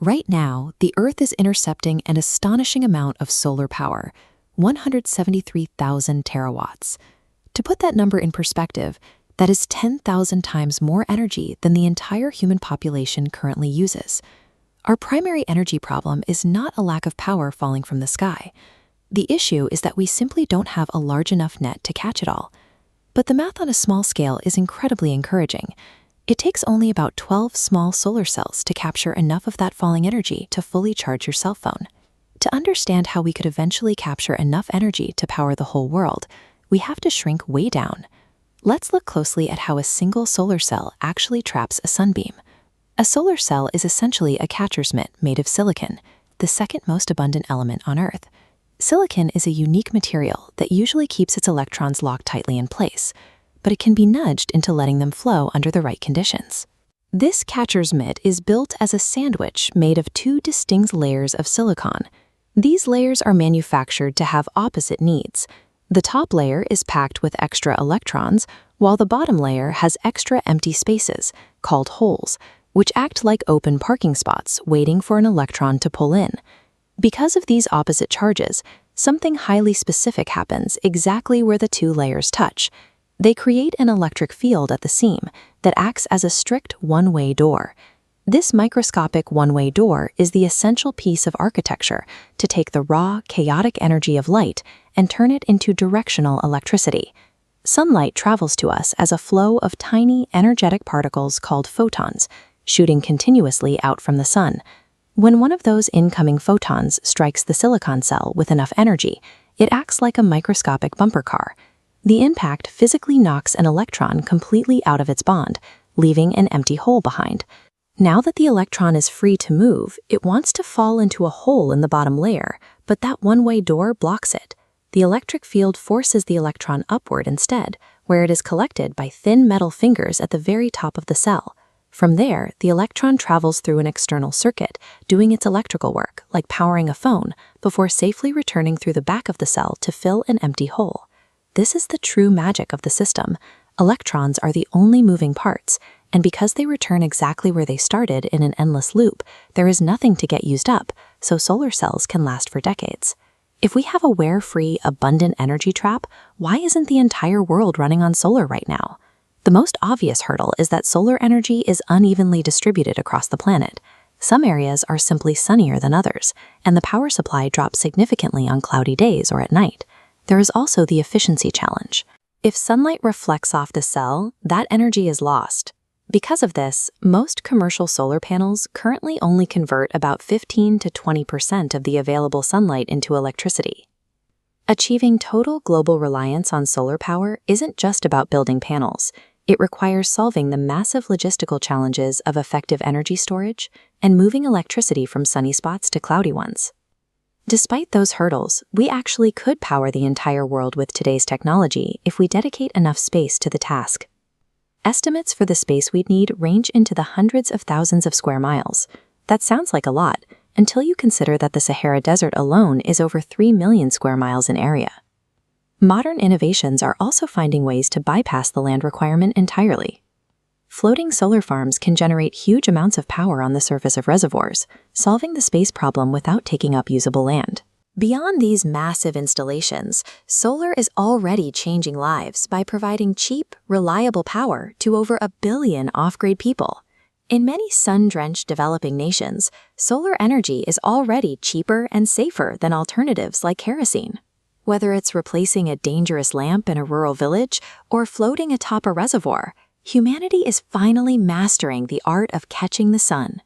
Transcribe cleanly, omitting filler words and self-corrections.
Right now, the Earth is intercepting an astonishing amount of solar power, 173,000 terawatts. To put that number in perspective, that is 10,000 times more energy than the entire human population currently uses. Our primary energy problem is not a lack of power falling from the sky. The issue is that we simply don't have a large enough net to catch it all. But the math on a small scale is incredibly encouraging. It takes only about 12 small solar cells to capture enough of that falling energy to fully charge your cell phone. To understand how we could eventually capture enough energy to power the whole world, we have to shrink way down. Let's look closely at how a single solar cell actually traps a sunbeam. A solar cell is essentially a catcher's mitt made of silicon, the second most abundant element on Earth. Silicon is a unique material that usually keeps its electrons locked tightly in place, but it can be nudged into letting them flow under the right conditions. This catcher's mitt is built as a sandwich made of two distinct layers of silicon. These layers are manufactured to have opposite needs. The top layer is packed with extra electrons, while the bottom layer has extra empty spaces, called holes, which act like open parking spots waiting for an electron to pull in. Because of these opposite charges, something highly specific happens exactly where the two layers touch. They create an electric field at the seam that acts as a strict one-way door. This microscopic one-way door is the essential piece of architecture to take the raw, chaotic energy of light and turn it into directional electricity. Sunlight travels to us as a flow of tiny, energetic particles called photons, shooting continuously out from the sun. When one of those incoming photons strikes the silicon cell with enough energy, it acts like a microscopic bumper car. The impact physically knocks an electron completely out of its bond, leaving an empty hole behind. Now that the electron is free to move, it wants to fall into a hole in the bottom layer, but that one-way door blocks it. The electric field forces the electron upward instead, where it is collected by thin metal fingers at the very top of the cell. From there, the electron travels through an external circuit, doing its electrical work, like powering a phone, before safely returning through the back of the cell to fill an empty hole. This is the true magic of the system. Electrons are the only moving parts, and because they return exactly where they started in an endless loop, there is nothing to get used up, so solar cells can last for decades. If we have a wear-free, abundant energy trap, why isn't the entire world running on solar right now? The most obvious hurdle is that solar energy is unevenly distributed across the planet. Some areas are simply sunnier than others, and the power supply drops significantly on cloudy days or at night. There is also the efficiency challenge. If sunlight reflects off the cell, that energy is lost. Because of this, most commercial solar panels currently only convert about 15 to 20% of the available sunlight into electricity. Achieving total global reliance on solar power isn't just about building panels. It requires solving the massive logistical challenges of effective energy storage and moving electricity from sunny spots to cloudy ones. Despite those hurdles, we actually could power the entire world with today's technology if we dedicate enough space to the task. Estimates for the space we'd need range into the hundreds of thousands of square miles. That sounds like a lot, until you consider that the Sahara Desert alone is over 3 million square miles in area. Modern innovations are also finding ways to bypass the land requirement entirely. Floating solar farms can generate huge amounts of power on the surface of reservoirs, solving the space problem without taking up usable land. Beyond these massive installations, solar is already changing lives by providing cheap, reliable power to over 1 billion off-grid people. In many sun-drenched developing nations, solar energy is already cheaper and safer than alternatives like kerosene. Whether it's replacing a dangerous lamp in a rural village or floating atop a reservoir, humanity is finally mastering the art of catching the sun.